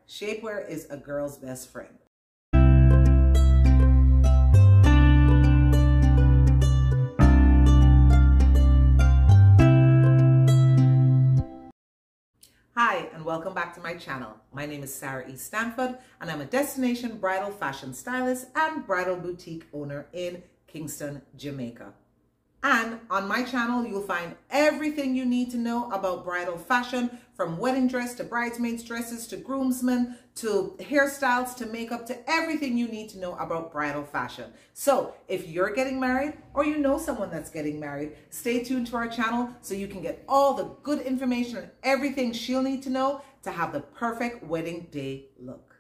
Shapewear is a girl's best friend. Hi, and welcome back to my channel. My name is Sarah E. Stanford, and I'm a destination bridal fashion stylist and bridal boutique owner in Kingston, Jamaica. And on my channel, you'll find everything you need to know about bridal fashion, from wedding dress to bridesmaids dresses to groomsmen to hairstyles to makeup to everything you need to know about bridal fashion. So if you're getting married or you know someone that's getting married, stay tuned to our channel so you can get all the good information and everything she'll need to know to have the perfect wedding day look.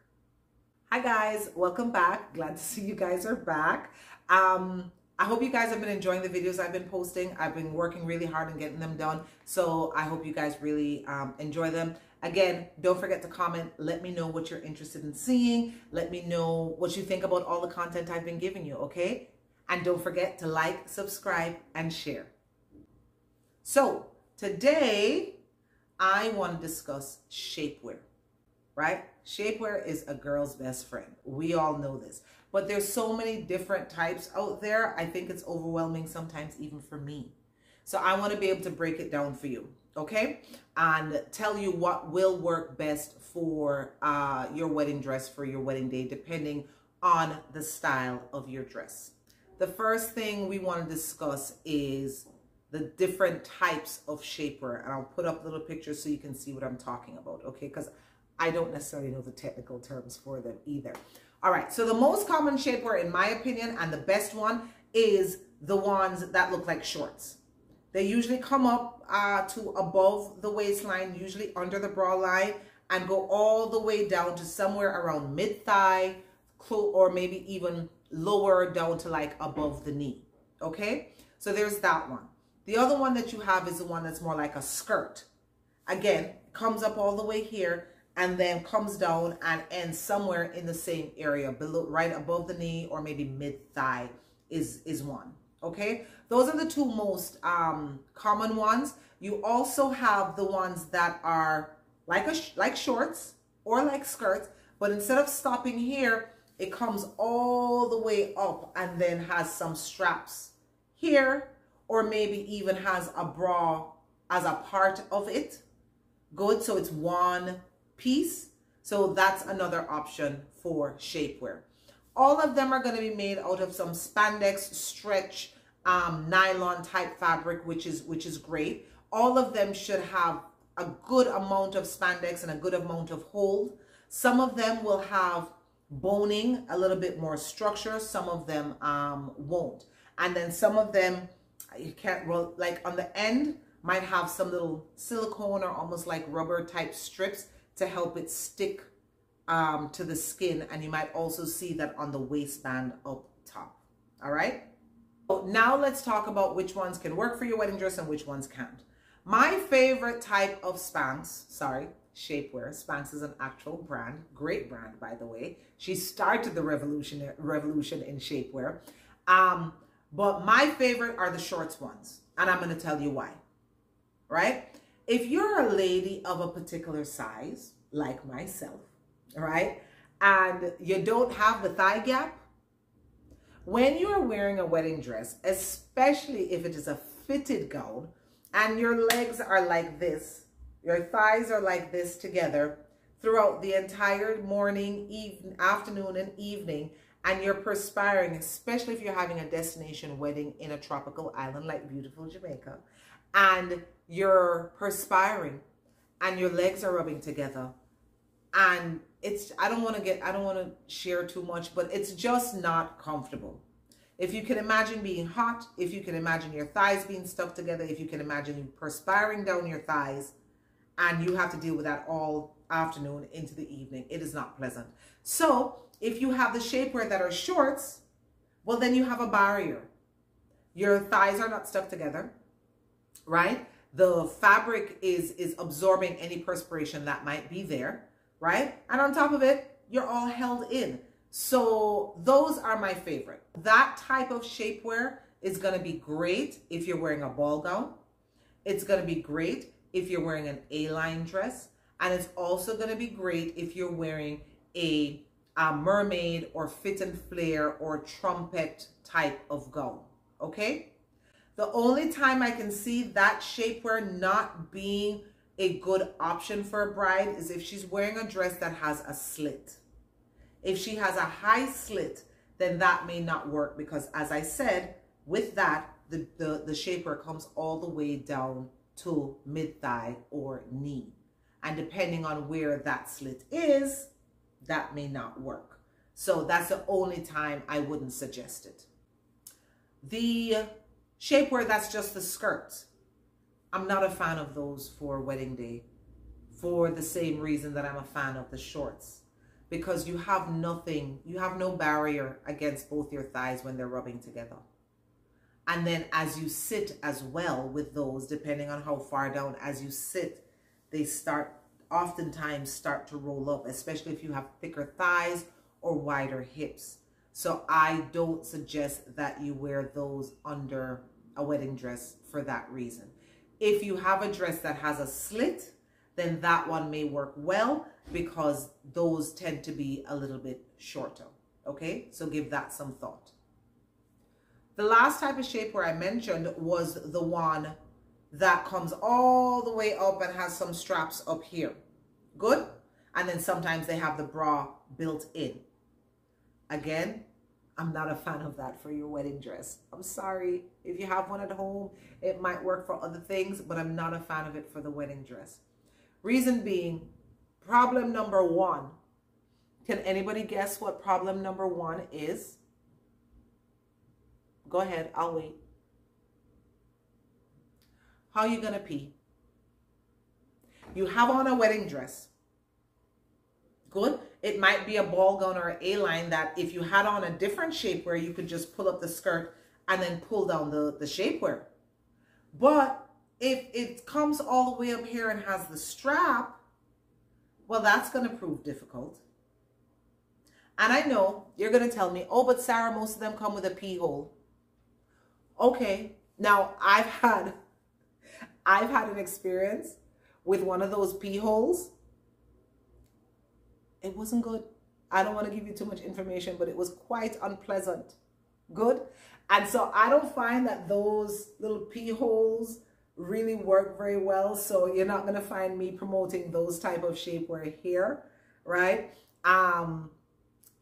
Hi guys, welcome back. Glad to see you guys are back. I hope you guys have been enjoying the videos I've been posting. I've been working really hard on getting them done. So I hope you guys really enjoy them. Again, don't forget to comment. Let me know what you're interested in seeing. Let me know what you think about all the content I've been giving you, okay? And don't forget to like, subscribe, and share. So today, I want to discuss shapewear, right? Shapewear is a girl's best friend. We all know this. But there's so many different types out there. I think it's overwhelming sometimes even for me. So I want to be able to break it down for you, okay? And tell you what will work best for your wedding dress for your wedding day, depending on the style of your dress. The first thing we want to discuss is the different types of shapewear. And I'll put up little pictures so you can see what I'm talking about, okay? Because I don't necessarily know the technical terms for them either. All right, so the most common shapewear, in my opinion, and the best one is the ones that look like shorts. They usually come up to above the waistline, usually under the bra line, and go all the way down to somewhere around mid-thigh, or maybe even lower down to like above the knee, okay? So there's that one. The other one that you have is the one that's more like a skirt. Again, comes up all the way here, and then comes down and ends somewhere in the same area, below, right above the knee, or maybe mid-thigh is one, okay? Those are the two most common ones. You also have the ones that are like shorts or like skirts, but instead of stopping here, it comes all the way up and then has some straps here, or maybe even has a bra as a part of it. Good, so it's one piece. So that's another option for shapewear. All of them are going to be made out of some spandex, stretch, nylon type fabric, which is great. All of them should have a good amount of spandex and a good amount of hold. Some of them will have boning, a little bit more structure. Some of them won't. And then some of them, you can't roll, like on the end, might have some little silicone or almost like rubber type strips to help it stick to the skin. And you might also see that on the waistband up top. All right. So now let's talk about which ones can work for your wedding dress and which ones can't. My favorite type of Spanx, shapewear. Spanx is an actual brand, great brand, by the way. She started the revolution in shapewear. But my favorite are the shorts ones. And I'm going to tell you why, right? If you're a lady of a particular size, like myself, right, and you don't have the thigh gap, when you are wearing a wedding dress, especially if it is a fitted gown, and your legs are like this, your thighs are like this together throughout the entire morning, afternoon, and evening, and you're perspiring, especially if you're having a destination wedding in a tropical island like beautiful Jamaica, and you're perspiring and your legs are rubbing together, and I don't want to share too much, but it's just not comfortable. If you can imagine being hot, if you can imagine your thighs being stuck together, if you can imagine you perspiring down your thighs, and you have to deal with that all afternoon into the evening, it is not pleasant. So if you have the shapewear that are shorts, well, then you have a barrier. Your thighs are not stuck together, right? The fabric is absorbing any perspiration that might be there, right? And on top of it, you're all held in. So those are my favorite. That type of shapewear is going to be great if you're wearing a ball gown. It's going to be great if you're wearing an A-line dress. And it's also going to be great if you're wearing a mermaid or fit and flare or trumpet type of gown, okay? The only time I can see that shapewear not being a good option for a bride is if she's wearing a dress that has a slit. If she has a high slit, then that may not work because, as I said, with that, the shapewear comes all the way down to mid-thigh or knee. And depending on where that slit is, that may not work. So that's the only time I wouldn't suggest it. The shapewear that's just the skirt, I'm not a fan of those for wedding day for the same reason that I'm a fan of the shorts. Because you have nothing, you have no barrier against both your thighs when they're rubbing together. And then as you sit as well with those, depending on how far down as you sit, they oftentimes start to roll up, especially if you have thicker thighs or wider hips. So I don't suggest that you wear those under a wedding dress for that reason. If you have a dress that has a slit, then that one may work well because those tend to be a little bit shorter. Okay, so give that some thought. The last type of shapewear I mentioned was the one that comes all the way up and has some straps up here. Good? And then sometimes they have the bra built in. Again, I'm not a fan of that for your wedding dress. I'm sorry. If you have one at home, it might work for other things, but I'm not a fan of it for the wedding dress. Reason being, problem number one. Can anybody guess what problem number one is? Go ahead, I'll wait. How are you gonna pee? You have on a wedding dress. Good. It might be a ball gown or an A-line that if you had on a different shapewear, you could just pull up the skirt and then pull down the shapewear. But if it comes all the way up here and has the strap, well, that's going to prove difficult. And I know you're going to tell me, oh, but Sarah, most of them come with a pee hole. Okay. Now I've had an experience with one of those pee holes. It wasn't good. I don't want to give you too much information, but it was quite unpleasant. Good. And so I don't find that those little pee holes really work very well. So you're not going to find me promoting those type of shapewear here, right?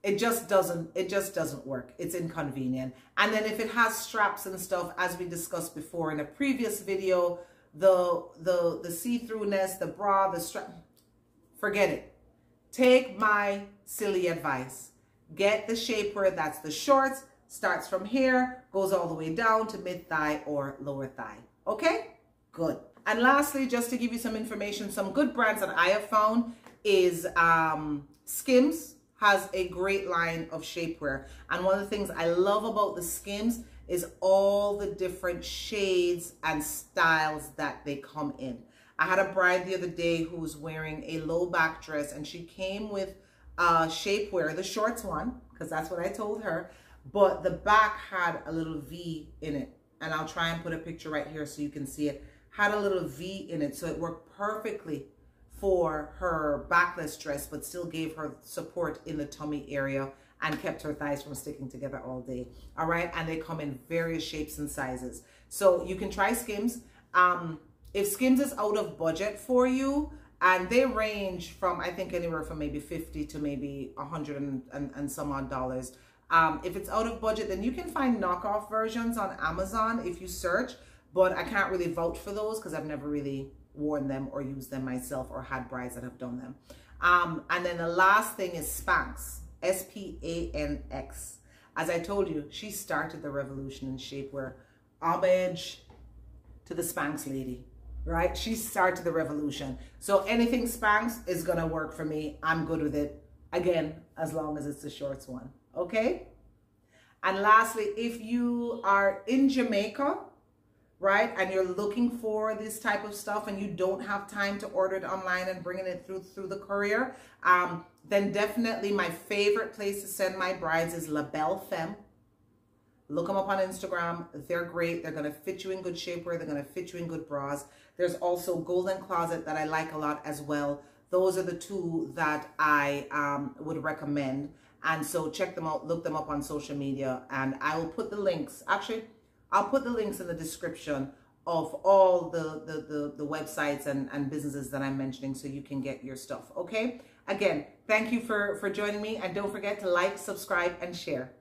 It just doesn't work. It's inconvenient. And then if it has straps and stuff, as we discussed before in a previous video, the see-throughness, the bra, the strap, forget it. Take my silly advice. Get the shapewear that's the shorts, starts from here, goes all the way down to mid-thigh or lower thigh. Okay? Good. And lastly, just to give you some information, some good brands that I have found is Skims has a great line of shapewear. And one of the things I love about the Skims is all the different shades and styles that they come in. I had a bride the other day who was wearing a low back dress and she came with shapewear, the shorts one, because that's what I told her, but the back had a little V in it. And I'll try and put a picture right here so you can see it. Had a little V in it, so it worked perfectly for her backless dress, but still gave her support in the tummy area and kept her thighs from sticking together all day. All right, and they come in various shapes and sizes. So you can try Skims. If Skims is out of budget for you, and they range from, I think, anywhere from maybe 50 to maybe 100 and some odd dollars. If it's out of budget, then you can find knockoff versions on Amazon if you search, but I can't really vouch for those because I've never really worn them or used them myself or had brides that have done them. And then the last thing is Spanx, S-P-A-N-X. As I told you, she started the revolution in shapewear. Homage to the Spanx lady, right? She started the revolution. So anything Spanx is gonna work for me. I'm good with it. Again, as long as it's the shorts one, okay? And lastly, if you are in Jamaica, right, and you're looking for this type of stuff and you don't have time to order it online and bringing it through the courier, then definitely my favorite place to send my brides is Labelle Femme. Look them up on Instagram. They're great. They're going to fit you in good shapewear. They're going to fit you in good bras. There's also Golden Closet that I like a lot as well. those are the two that I would recommend. And so check them out, look them up on social media, and I will put the links. Actually, I'll put the links in the description of all the websites and businesses that I'm mentioning, so you can get your stuff. Okay. Again, thank you for joining me, and don't forget to like, subscribe, and share.